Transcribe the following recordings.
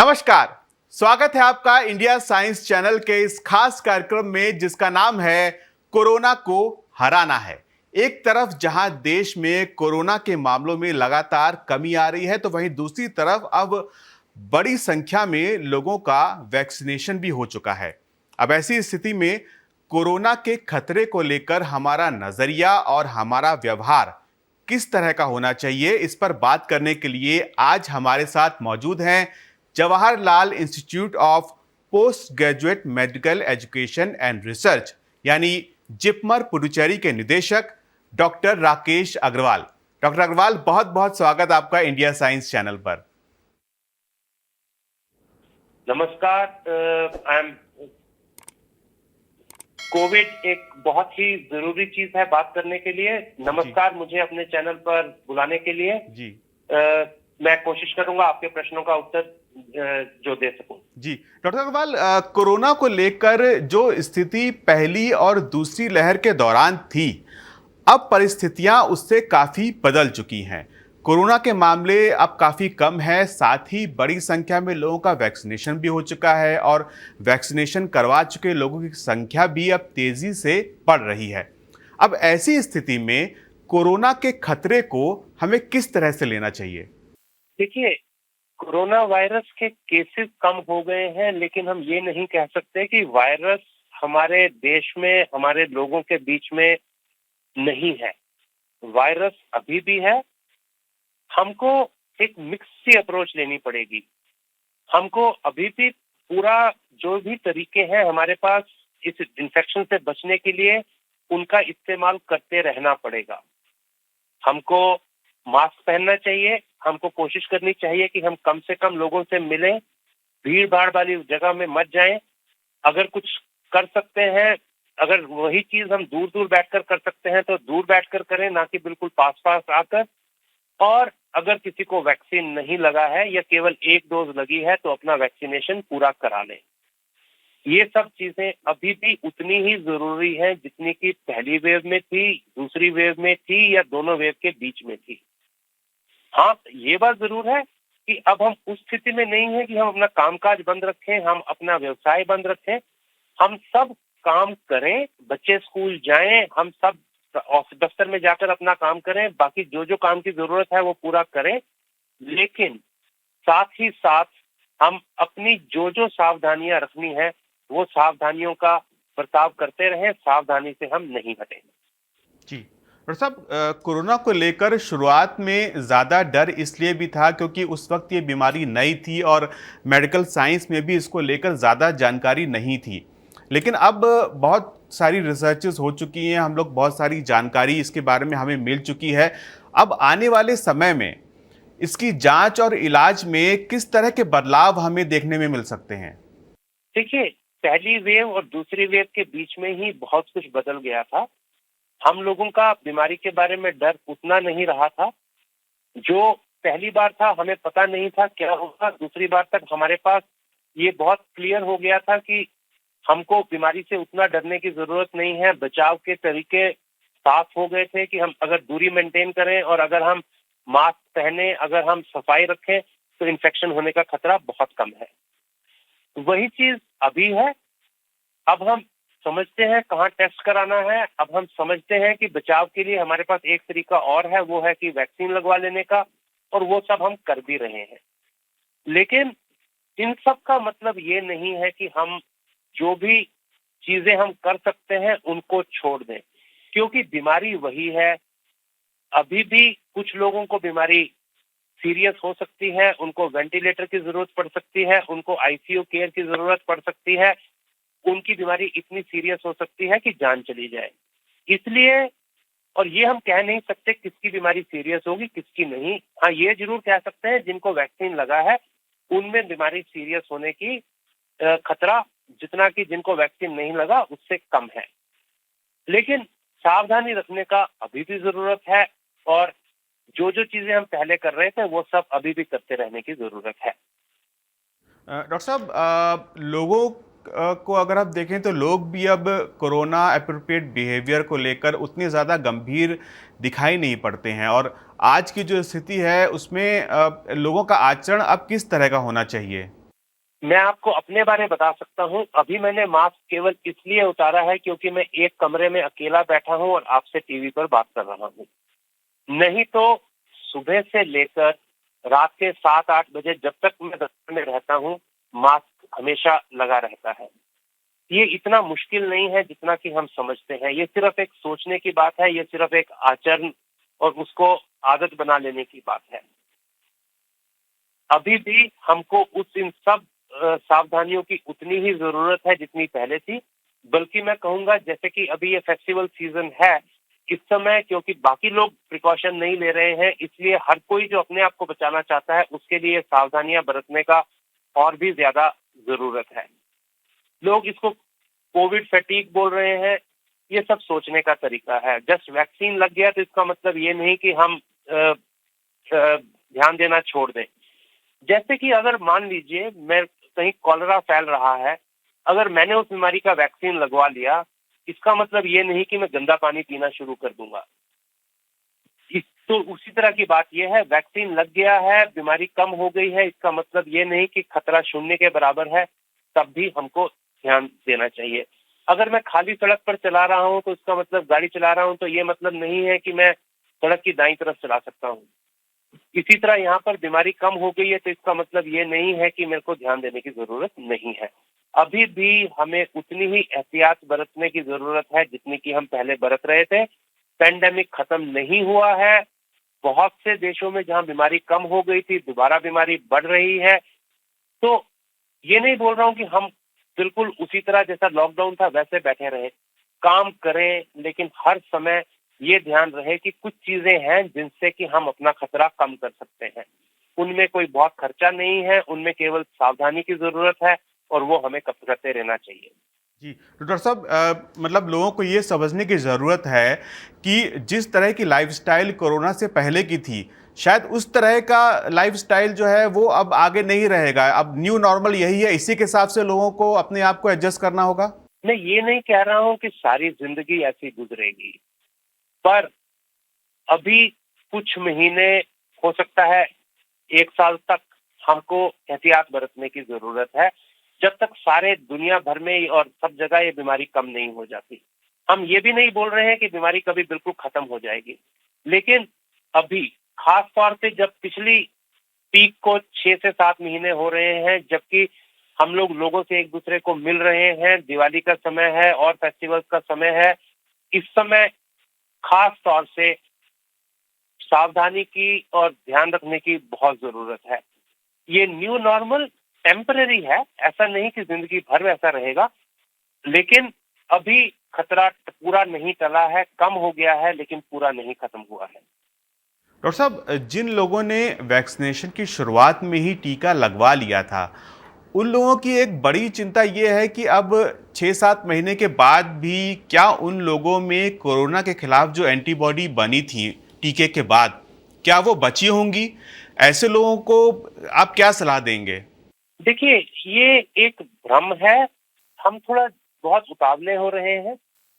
नमस्कार। स्वागत है आपका इंडिया साइंस चैनल के इस खास कार्यक्रम में जिसका नाम है कोरोना को हराना है। एक तरफ जहां देश में कोरोना के मामलों में लगातार कमी आ रही है, तो वहीं दूसरी तरफ अब बड़ी संख्या में लोगों का वैक्सीनेशन भी हो चुका है। अब ऐसी स्थिति में कोरोना के खतरे को लेकर हमारा नजरिया और हमारा व्यवहार किस तरह का होना चाहिए, इस पर बात करने के लिए आज हमारे साथ मौजूद हैं Jawaharlal institute of post graduate medical education and research यानी जिपमर पुडुचेरी के निदेशक डॉक्टर राकेश अग्रवाल। डॉक्टर अग्रवाल, बहुत बहुत स्वागत आपका इंडिया साइंस चैनल पर। नमस्कार। कोविड एक बहुत ही जरूरी चीज है बात करने के लिए। नमस्कार मुझे अपने चैनल पर बुलाने के लिए जी। मैं कोशिश करूंगा आपके प्रश्नों का उत्तर जो दे सकूं। जी डॉक्टर अग्रवाल, कोरोना को लेकर जो स्थिति पहली और दूसरी लहर के दौरान थी, अब परिस्थितियां उससे काफी बदल चुकी हैं। कोरोना के मामले अब काफी कम है, साथ ही बड़ी संख्या में लोगों का वैक्सीनेशन भी हो चुका है और वैक्सीनेशन करवा चुके लोगों की संख्या भी अब तेजी से बढ़ रही है। अब ऐसी स्थिति में कोरोना के खतरे को हमें किस तरह से लेना चाहिए? देखिए, कोरोना वायरस के केसेस कम हो गए हैं, लेकिन हम ये नहीं कह सकते कि वायरस हमारे देश में, हमारे लोगों के बीच में नहीं है। वायरस अभी भी है। हमको एक मिक्स सी अप्रोच लेनी पड़ेगी। हमको अभी भी पूरा जो भी तरीके हैं हमारे पास इस इन्फेक्शन से बचने के लिए, उनका इस्तेमाल करते रहना पड़ेगा। हमको मास्क पहनना चाहिए। हमको कोशिश करनी चाहिए कि हम कम से कम लोगों से मिलें, भीड़ भाड़ वाली जगह में मत जाएं। अगर कुछ कर सकते हैं, अगर वही चीज हम दूर दूर बैठकर कर सकते हैं तो दूर बैठकर करें, ना कि बिल्कुल पास पास आकर। और अगर किसी को वैक्सीन नहीं लगा है या केवल एक डोज लगी है तो अपना वैक्सीनेशन पूरा करा लें। ये सब चीजें अभी भी उतनी ही जरूरी है जितनी कि पहली वेव में थी, दूसरी वेव में थी या दोनों वेव के बीच में थी। हाँ, ये बात जरूर है कि अब हम उस स्थिति में नहीं है कि हम अपना कामकाज बंद रखें, हम अपना व्यवसाय बंद रखें। हम सब काम करें, बच्चे स्कूल जाएं, हम सब ऑफिस दफ्तर में जाकर अपना काम करें, बाकी जो जो काम की जरूरत है वो पूरा करें। लेकिन साथ ही साथ हम अपनी जो जो सावधानियां रखनी है वो सावधानियों का बर्ताव करते रहें, सावधानी से हम नहीं हटें। जी डॉक्टर साहब, कोरोना को लेकर शुरुआत में ज़्यादा डर इसलिए भी था क्योंकि उस वक्त ये बीमारी नई थी और मेडिकल साइंस में भी इसको लेकर ज़्यादा जानकारी नहीं थी। लेकिन अब बहुत सारी रिसर्चेस हो चुकी हैं, हम लोग बहुत सारी जानकारी इसके बारे में हमें मिल चुकी है। अब आने वाले समय में इसकी जांच और इलाज में किस तरह के बदलाव हमें देखने में मिल सकते हैं? देखिए, पहली वेव और दूसरी वेव के बीच में ही बहुत कुछ बदल गया था। हम लोगों का बीमारी के बारे में डर उतना नहीं रहा था। जो पहली बार था हमें पता नहीं था क्या होगा, दूसरी बार तक हमारे पास ये बहुत क्लियर हो गया था कि हमको बीमारी से उतना डरने की जरूरत नहीं है। बचाव के तरीके साफ हो गए थे कि हम अगर दूरी मेंटेन करें और अगर हम मास्क पहने, अगर हम सफाई रखें तो इन्फेक्शन होने का खतरा बहुत कम है। वही चीज अभी है। अब हम समझते हैं कहाँ टेस्ट कराना है। अब हम समझते हैं कि बचाव के लिए हमारे पास एक तरीका और है, वो है कि वैक्सीन लगवा लेने का, और वो सब हम कर भी रहे हैं। लेकिन इन सब का मतलब ये नहीं है कि हम जो भी चीजें हम कर सकते हैं उनको छोड़ दें, क्योंकि बीमारी वही है। अभी भी कुछ लोगों को बीमारी सीरियस हो सकती है, उनको वेंटिलेटर की जरूरत पड़ सकती है, उनको आईसीयू केयर की जरूरत पड़ सकती है, उनकी बीमारी इतनी सीरियस हो सकती है कि जान चली जाए। इसलिए, और ये हम कह नहीं सकते किसकी बीमारी सीरियस होगी किसकी नहीं। हाँ, ये जरूर कह सकते हैं जिनको वैक्सीन लगा है उनमें बीमारी सीरियस होने की खतरा जितना कि जिनको वैक्सीन नहीं लगा उससे कम है। लेकिन सावधानी रखने का अभी भी जरूरत है, और जो जो चीजें हम पहले कर रहे थे वो सब अभी भी करते रहने की जरूरत है। डॉक्टर साहब, लोगों को अगर आप देखें तो लोग भी अब कोरोना एप्रोप्रिएट बिहेवियर को लेकर उतने ज़्यादा गंभीर दिखाई नहीं पड़ते हैं, और आज की जो स्थिति है उसमें लोगों का आचरण अब किस तरह का होना चाहिए? मैं आपको अपने बारे में बता सकता हूँ। अभी मैंने मास्क केवल इसलिए उतारा है क्योंकि मैं एक कमरे में अकेला बैठा हूँ और आपसे टीवी पर बात कर रहा हूँ। नहीं तो सुबह से लेकर रात के 7-8 बजे जब तक मैं दफ्तर में रहता हूँ, मास्क हमेशा लगा रहता है। ये इतना मुश्किल नहीं है जितना कि हम समझते हैं। ये सिर्फ एक सोचने की बात है, ये सिर्फ एक आचरण और उसको आदत बना लेने की बात है। अभी भी हमको इन सब सावधानियों की उतनी ही ज़रूरत है जितनी पहले थी। बल्कि मैं कहूँगा जैसे कि अभी ये फेस्टिवल सीज़न है, इस समय क्योंकि बाकी लोग प्रिकॉशन नहीं ले रहे हैं, इसलिए हर कोई जो अपने आप को बचाना चाहता है, उसके लिए सावधानियाँ बरतने का और भी ज़्यादा ज़रूरत है। लोग इसको कोविड फैटीग बोल रहे हैं, ये सब सोचने का तरीका है। जस्ट वैक्सीन लग गया तो इसका मतलब ये नहीं कि हम ध्यान देना छोड़ दें। जैसे कि अगर मान लीजिए मैं कहीं कॉलेरा फैल रहा है, अगर मैंने उस बीमारी का वैक्सीन लगवा लिया, इसका मतलब ये नहीं कि मैं गंदा पानी पीना शुरू कर दूंगा। तो उसी तरह की बात यह है, वैक्सीन लग गया है, बीमारी कम हो गई है, इसका मतलब ये नहीं कि खतरा शून्य के बराबर है, तब भी हमको ध्यान देना चाहिए। अगर मैं खाली सड़क पर चला रहा हूं तो इसका मतलब गाड़ी चला रहा हूं तो ये मतलब नहीं है कि मैं सड़क की दाईं तरफ चला सकता हूं। इसी तरह यहाँ पर बीमारी कम हो गई है तो इसका मतलब ये नहीं है कि मेरे को ध्यान देने की जरूरत नहीं है। अभी भी हमें उतनी ही एहतियात बरतने की जरूरत है जितनी कि हम पहले बरत रहे थे। पेंडेमिक खत्म नहीं हुआ है। बहुत से देशों में जहां बीमारी कम हो गई थी, दोबारा बीमारी बढ़ रही है। तो ये नहीं बोल रहा हूं कि हम बिल्कुल उसी तरह जैसा लॉकडाउन था वैसे बैठे रहे। काम करें, लेकिन हर समय ये ध्यान रहे कि कुछ चीजें हैं जिनसे कि हम अपना खतरा कम कर सकते हैं। उनमें कोई बहुत खर्चा नहीं है, उनमें केवल सावधानी की जरूरत है और वो हमें करते रहना चाहिए। जी, तो डॉक्टर साहब मतलब लोगों को ये समझने की ज़रूरत है कि जिस तरह की लाइफ़स्टाइल कोरोना से पहले की थी, शायद उस तरह का लाइफ़स्टाइल जो है वो अब आगे नहीं रहेगा। अब न्यू नॉर्मल यही है, इसी के हिसाब से लोगों को अपने आप को एडजस्ट करना होगा? मैं ये नहीं कह रहा हूं कि सारी जिंदगी ऐसी गुजरेगी, पर अभी कुछ महीने, हो सकता है 1 साल तक हमको एहतियात बरतने की जरूरत है, जब तक सारे दुनिया भर में और सब जगह ये बीमारी कम नहीं हो जाती। हम ये भी नहीं बोल रहे हैं कि बीमारी कभी बिल्कुल खत्म हो जाएगी, लेकिन अभी खास तौर पे जब पिछली पीक को 6 से 7 महीने हो रहे हैं, जबकि हम लोग लोगों से एक दूसरे को मिल रहे हैं, दिवाली का समय है और फेस्टिवल्स का समय है, इस समय खास तौर से सावधानी की और ध्यान रखने की बहुत जरूरत है। ये न्यू नॉर्मल टेम्पररी है, ऐसा नहीं कि जिंदगी भर वैसा रहेगा, लेकिन अभी खतरा पूरा नहीं टला है, कम हो गया है, लेकिन पूरा नहीं खत्म हुआ है। डॉक्टर साहब जिन लोगों ने वैक्सीनेशन की शुरुआत में ही टीका लगवा लिया था, उन लोगों की एक बड़ी चिंता ये है कि अब 6-7 महीने के बाद भी क्या उन लोगों में कोरोना के खिलाफ जो एंटीबॉडी बनी थी टीके के बाद, क्या वो बची होंगी? ऐसे लोगों को आप क्या सलाह देंगे? देखिए, ये एक भ्रम है। हम थोड़ा बहुत उतावले हो रहे हैं।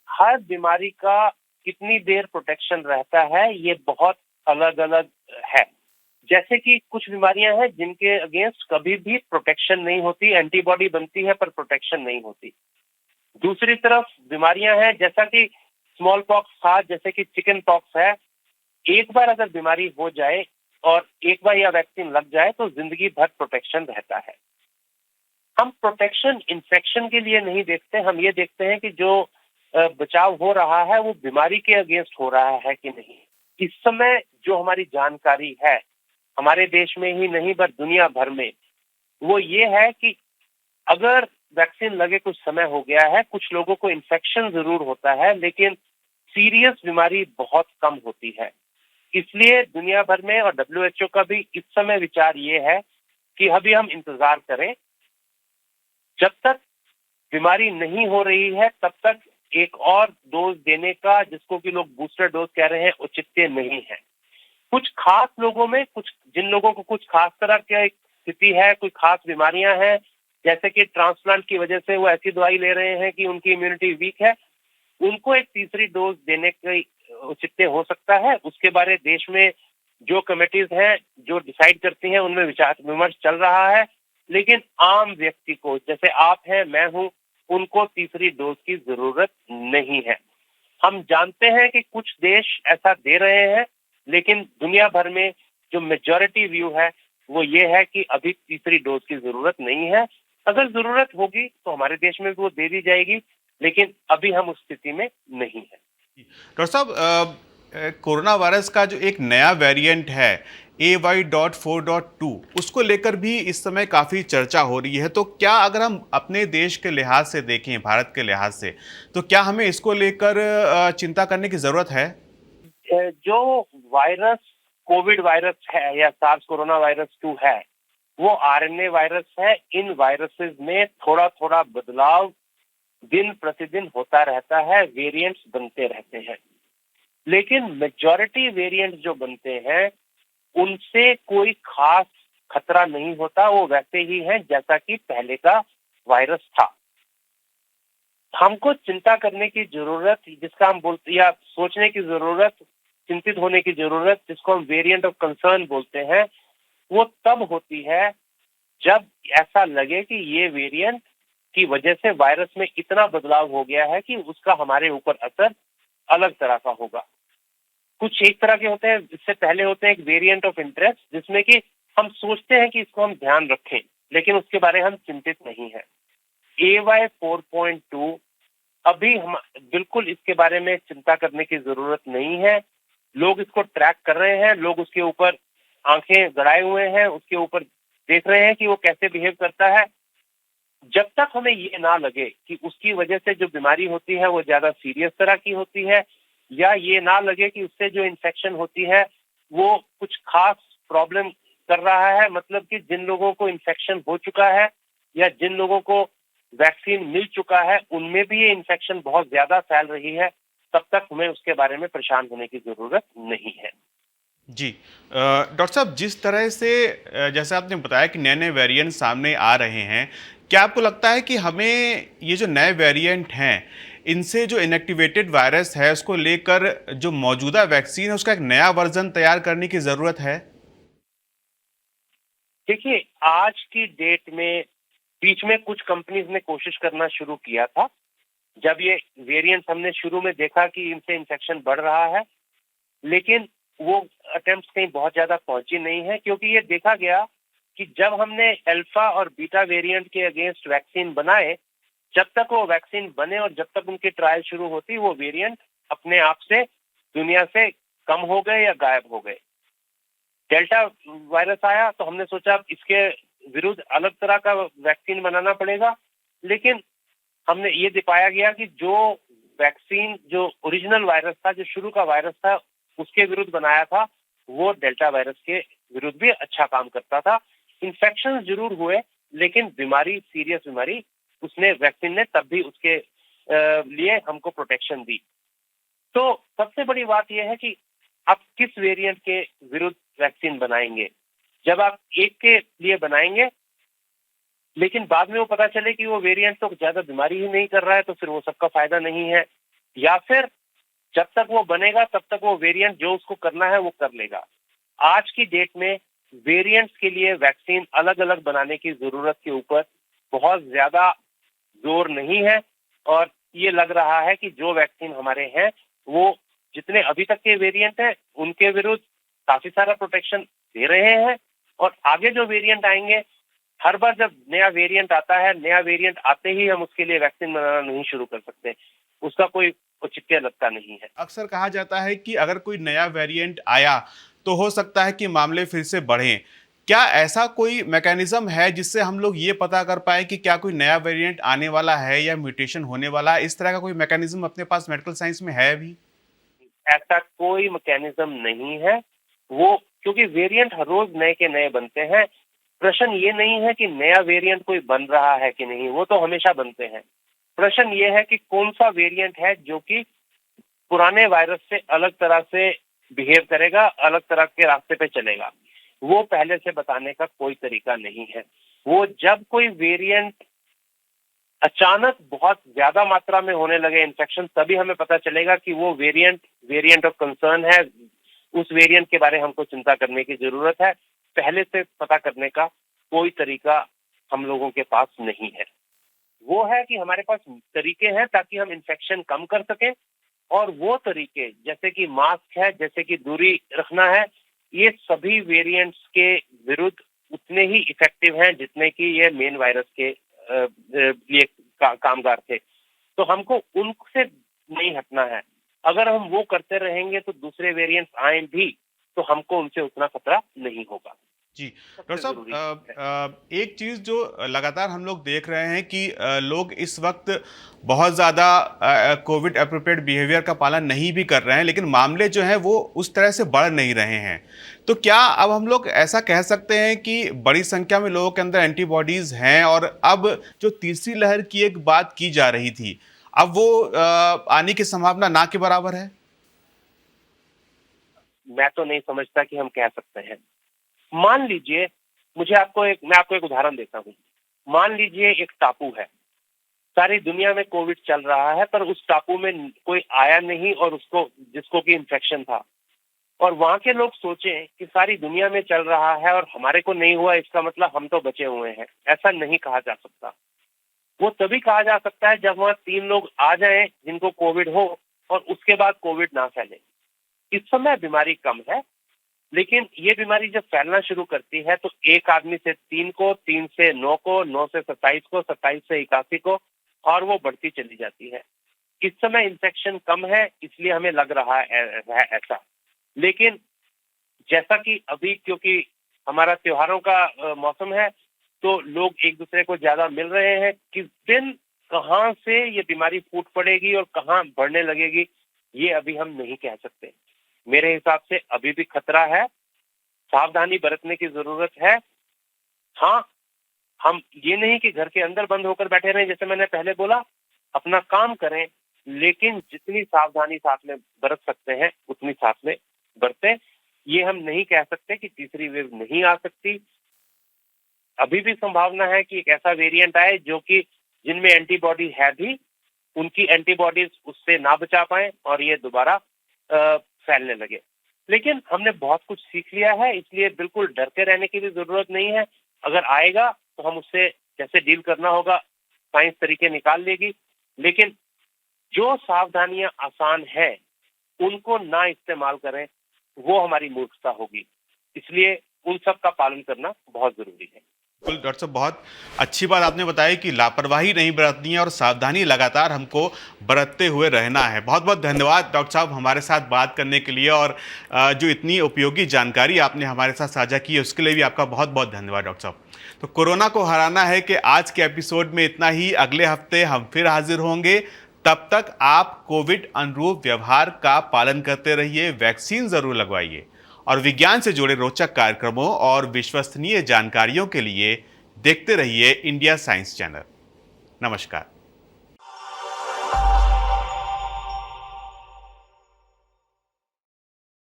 हर बीमारी का कितनी देर प्रोटेक्शन रहता है, ये बहुत अलग-अलग है। जैसे कि कुछ बीमारियां हैं जिनके अगेंस्ट कभी भी प्रोटेक्शन नहीं होती, एंटीबॉडी बनती है पर प्रोटेक्शन नहीं होती। दूसरी तरफ बीमारियां हैं जैसा कि स्मॉल पॉक्स था, जैसे कि चिकन पॉक्स है। एक बार अगर बीमारी हो जाए और एक बार यह वैक्सीन लग जाए तो जिंदगी भर प्रोटेक्शन रहता है। हम प्रोटेक्शन इन्फेक्शन के लिए नहीं देखते, हम ये देखते हैं कि जो बचाव हो रहा है वो बीमारी के अगेंस्ट हो रहा है कि नहीं। इस समय जो हमारी जानकारी है, हमारे देश में ही नहीं पर दुनिया भर में, वो ये है कि अगर वैक्सीन लगे कुछ समय हो गया है, कुछ लोगों को इन्फेक्शन जरूर होता है, लेकिन सीरियस बीमारी बहुत कम होती है। इसलिए दुनिया भर में और डब्ल्यूएचओ का भी इस समय विचार ये है कि अभी हम इंतजार करें। जब तक बीमारी नहीं हो रही है तब तक एक और डोज देने का, जिसको कि लोग बूस्टर डोज कह रहे हैं, औचित्य नहीं है। कुछ खास लोगों में, कुछ जिन लोगों को कुछ खास तरह की स्थिति है, कोई खास बीमारियां हैं, जैसे कि ट्रांसप्लांट की वजह से वो ऐसी दवाई ले रहे हैं कि उनकी इम्यूनिटी वीक है, उनको एक तीसरी डोज देने की औचित्य हो सकता है। उसके बारे देश में जो कमेटीज हैं जो डिसाइड करती हैं, उनमें विचार विमर्श चल रहा है। लेकिन आम व्यक्ति को, जैसे आप हैं, मैं हूं, उनको तीसरी डोज की जरूरत नहीं है। हम जानते हैं कि कुछ देश ऐसा दे रहे हैं, लेकिन दुनिया भर में जो मेजॉरिटी व्यू है वो ये है कि अभी तीसरी डोज की जरूरत नहीं है। अगर जरूरत होगी तो हमारे देश में भी वो दे दी जाएगी, लेकिन अभी हम उस स्थिति में नहीं है। डॉक्टर साहब, कोरोना वायरस का जो एक नया वेरिएंट है AY.4.2, उसको लेकर भी इस समय काफ़ी चर्चा हो रही है। तो क्या अगर हम अपने देश के लिहाज से देखें, भारत के लिहाज से, तो क्या हमें इसको लेकर चिंता करने की ज़रूरत है? जो वायरस कोविड वायरस है या सार्स कोरोना वायरस 2 है, वो आरएनए वायरस है। इन वायरसेस में थोड़ा थोड़ा बदलाव दिन प्रतिदिन होता रहता है, वेरिएंट्स बनते रहते हैं, लेकिन मेजॉरिटी वेरिएंट जो बनते हैं उनसे कोई खास खतरा नहीं होता। वो वैसे ही है जैसा कि पहले का वायरस था। हमको चिंता करने की जरूरत, जिसका हम बोलते या सोचने की जरूरत, चिंतित होने की जरूरत, जिसको हम वेरिएंट ऑफ कंसर्न बोलते हैं, वो तब होती है जब ऐसा लगे कि ये वेरिएंट की वजह से वायरस में इतना बदलाव हो गया है कि उसका हमारे ऊपर असर अलग तरह का होगा। कुछ एक तरह के होते हैं, इससे पहले होते हैं एक वेरिएंट ऑफ इंटरेस्ट, जिसमें कि हम सोचते हैं कि इसको हम ध्यान रखें, लेकिन उसके बारे में हम चिंतित नहीं है। AY4.2 अभी हम बिल्कुल इसके बारे में चिंता करने की जरूरत नहीं है। लोग इसको ट्रैक कर रहे हैं, लोग उसके ऊपर आंखें गड़ाए हुए हैं, उसके ऊपर देख रहे हैं कि वो कैसे बिहेव करता है। जब तक हमें ये ना लगे कि उसकी वजह से जो बीमारी होती है वो ज्यादा सीरियस तरह की होती है, या ये ना लगे कि उससे जो इन्फेक्शन होती है वो कुछ खास प्रॉब्लम कर रहा है, मतलब कि जिन लोगों को इन्फेक्शन हो चुका है या जिन लोगों को वैक्सीन मिल चुका है उनमें भी ये इन्फेक्शन बहुत ज्यादा फैल रही है, तब तक हमें उसके बारे में परेशान होने की जरूरत नहीं है। जी। डॉक्टर साहब, जिस तरह से जैसे आपने बताया कि नए-नए वेरिएंट सामने आ रहे हैं, क्या आपको लगता है कि हमें ये जो नए वेरिएंट हैं, इनसे जो इनएक्टिवेटेड वायरस है, उसको लेकर जो मौजूदा वैक्सीन है, उसका एक नया वर्ज़न तैयार करने की ज़रूरत है? देखिए, आज की डेट में बीच में कुछ कंपनीज ने कोशिश करना शुरू किया था। जब ये वेरिएंट्स हमने शुरू में देखा कि इनसे इन्फेक्शन बढ़ रहा है, लेकिन वो अटेम्प्ट्स कहीं बहुत ज्यादा पहुंची नहीं है, क्योंकि ये देखा गया कि जब हमने अल्फा और बीटा वेरिएंट के अगेंस्ट वैक्सीन बनाए, जब तक वो वैक्सीन बने और जब तक उनकी ट्रायल शुरू होती, वो वेरिएंट अपने आप से दुनिया से कम हो गए या गायब हो गए। डेल्टा वायरस आया तो हमने सोचा अब इसके विरुद्ध अलग तरह का वैक्सीन बनाना पड़ेगा, लेकिन हमने ये दिखाया गया कि जो वैक्सीन जो ओरिजिनल वायरस था, जो शुरू का वायरस था, उसके विरुद्ध बनाया था, वो डेल्टा वायरस के विरुद्ध भी अच्छा काम करता था। इन्फेक्शन जरूर हुए, लेकिन बीमारी, सीरियस बीमारी, उसने वैक्सीन ने तब भी उसके लिए हमको प्रोटेक्शन दी। तो सबसे बड़ी बात यह है कि आप किस वेरिएंट के विरुद्ध वैक्सीन बनाएंगे। जब आप एक के लिए बनाएंगे लेकिन बाद में वो पता चले कि वो वेरिएंट तो ज्यादा बीमारी ही नहीं कर रहा है, तो फिर वो सबका फायदा नहीं है। या फिर जब तक वो बनेगा तब तक वो वेरिएंट जो उसको करना है वो कर लेगा। आज की डेट में वेरिएंट्स के लिए वैक्सीन अलग अलग बनाने की जरूरत के ऊपर बहुत ज्यादा जोर नहीं है, और ये लग रहा है कि जो वैक्सीन हमारे हैं वो जितने अभी तक के वेरिएंट हैं उनके विरुद्ध काफी सारा प्रोटेक्शन दे रहे हैं, और आगे जो वेरिएंट आएंगे, हर बार जब नया वेरिएंट आता है, नया वेरिएंट आते ही हम उसके लिए वैक्सीन बनाना नहीं शुरू कर सकते, उसका कोई औचित्य लगता नहीं है। अक्सर कहा जाता है कि अगर कोई नया वेरिएंट आया, तो हो सकता है कि मामले फिर से बढ़ें। क्या ऐसा कोई मैकेनिज़्म है जिससे हम लोग ये पता कर पाएँ कि क्या कोई नया वेरिएंट आने वाला है या म्यूटेशन होने वाला है? इस तरह का कोई मैकेनिज़्म अपने पास मेडिकल साइंस में है अभी? ऐसा कोई मैकेनिज्म नहीं है। वो क्योंकि वेरिएंट हर रोज नए के नए बनते हैं। प्रश्न ये नहीं है कि नया वेरिएंट कोई बन रहा है कि नहीं, वो तो हमेशा बनते हैं। प्रश्न ये है कि कौन सा वेरिएंट है जो कि पुराने वायरस से अलग तरह से बिहेव करेगा, अलग तरह के रास्ते पे चलेगा। वो पहले से बताने का कोई तरीका नहीं है। वो जब कोई वेरिएंट अचानक बहुत ज्यादा मात्रा में होने लगे इन्फेक्शन, तभी हमें पता चलेगा कि वो वेरिएंट वेरिएंट ऑफ कंसर्न है। उस वेरिएंट के बारे में हमको चिंता करने की जरूरत है। पहले से पता करने का कोई तरीका हम लोगों के पास नहीं है। वो है कि हमारे पास तरीके हैं ताकि हम इन्फेक्शन कम कर सकें, और वो तरीके जैसे कि मास्क है, जैसे कि दूरी रखना है, ये सभी वेरिएंट्स के विरुद्ध उतने ही इफेक्टिव हैं जितने कि ये मेन वायरस के लिए कामगार थे। तो हमको उनसे नहीं हटना है। अगर हम वो करते रहेंगे तो दूसरे वेरिएंट्स आए भी तो हमको उनसे उतना खतरा नहीं होगा। जी, डॉक्टर साहब, एक चीज़ जो लगातार हम लोग देख रहे हैं कि लोग इस वक्त बहुत ज़्यादा कोविड एप्रोप्रिएट बिहेवियर का पालन नहीं भी कर रहे हैं, लेकिन मामले जो हैं वो उस तरह से बढ़ नहीं रहे हैं। तो क्या अब हम लोग ऐसा कह सकते हैं कि बड़ी संख्या में लोगों के अंदर एंटीबॉडीज़ हैं, और अब जो तीसरी लहर की एक बात की जा रही थी, अब वो आने की संभावना ना के बराबर है? मैं तो नहीं समझता कि हम कह सकते हैं। मान लीजिए, मैं आपको एक उदाहरण देता हूँ। मान लीजिए एक टापू है, सारी दुनिया में कोविड चल रहा है, पर उस टापू में कोई आया नहीं और जिसको कि इन्फेक्शन था, और वहां के लोग सोचें कि सारी दुनिया में चल रहा है और हमारे को नहीं हुआ, इसका मतलब हम तो बचे हुए हैं। ऐसा नहीं कहा जा सकता। वो तभी कहा जा सकता है जब वहां 3 लोग आ जाएं जिनको कोविड हो, और उसके बाद कोविड ना फैले। इस समय बीमारी कम है, लेकिन ये बीमारी जब फैलना शुरू करती है तो एक आदमी से 3 को, 3 से 9 को, 9 से 27 को, 27 से 81 को, और वो बढ़ती चली जाती है। इस समय इन्फेक्शन कम है, इसलिए हमें लग रहा है ऐसा। लेकिन जैसा कि अभी क्योंकि हमारा त्योहारों का मौसम है, तो लोग एक दूसरे को ज्यादा मिल रहे हैं। किस दिन कहाँ से ये बीमारी फूट पड़ेगी और कहाँ बढ़ने लगेगी, ये अभी हम नहीं कह सकते। मेरे हिसाब से अभी भी खतरा है, सावधानी बरतने की जरूरत है। हाँ, हम ये नहीं कि घर के अंदर बंद होकर बैठे रहें, जैसे मैंने पहले बोला, अपना काम करें, लेकिन जितनी सावधानी साथ में बरत सकते हैं उतनी साथ में बरतें। ये हम नहीं कह सकते कि तीसरी वेव नहीं आ सकती। अभी भी संभावना है कि एक ऐसा वेरिएंट आए जो कि जिनमें एंटीबॉडी है भी, उनकी एंटीबॉडीज उससे ना बचा पाए और ये दोबारा फैलने लगे। लेकिन हमने बहुत कुछ सीख लिया है, इसलिए बिल्कुल डरते रहने की भी जरूरत नहीं है। अगर आएगा तो हम उससे जैसे डील करना होगा, साइंस तरीके निकाल लेगी। लेकिन जो सावधानियां आसान है उनको ना इस्तेमाल करें, वो हमारी मूर्खता होगी। इसलिए उन सब का पालन करना बहुत जरूरी है। बिल्कुल डॉक्टर साहब, बहुत अच्छी बात आपने बताई कि लापरवाही नहीं बरतनी है और सावधानी लगातार हमको बरतते हुए रहना है। बहुत बहुत धन्यवाद डॉक्टर साहब हमारे साथ बात करने के लिए, और जो इतनी उपयोगी जानकारी आपने हमारे साथ साझा की है उसके लिए भी आपका बहुत बहुत धन्यवाद डॉक्टर साहब। तो कोरोना को हराना है कि आज के एपिसोड में इतना ही। अगले हफ्ते हम फिर हाजिर होंगे। तब तक आप कोविड अनुरूप व्यवहार का पालन करते रहिए, वैक्सीन जरूर लगवाइए, और विज्ञान से जुड़े रोचक कार्यक्रमों और विश्वसनीय जानकारियों के लिए देखते रहिए इंडिया साइंस चैनल। नमस्कार।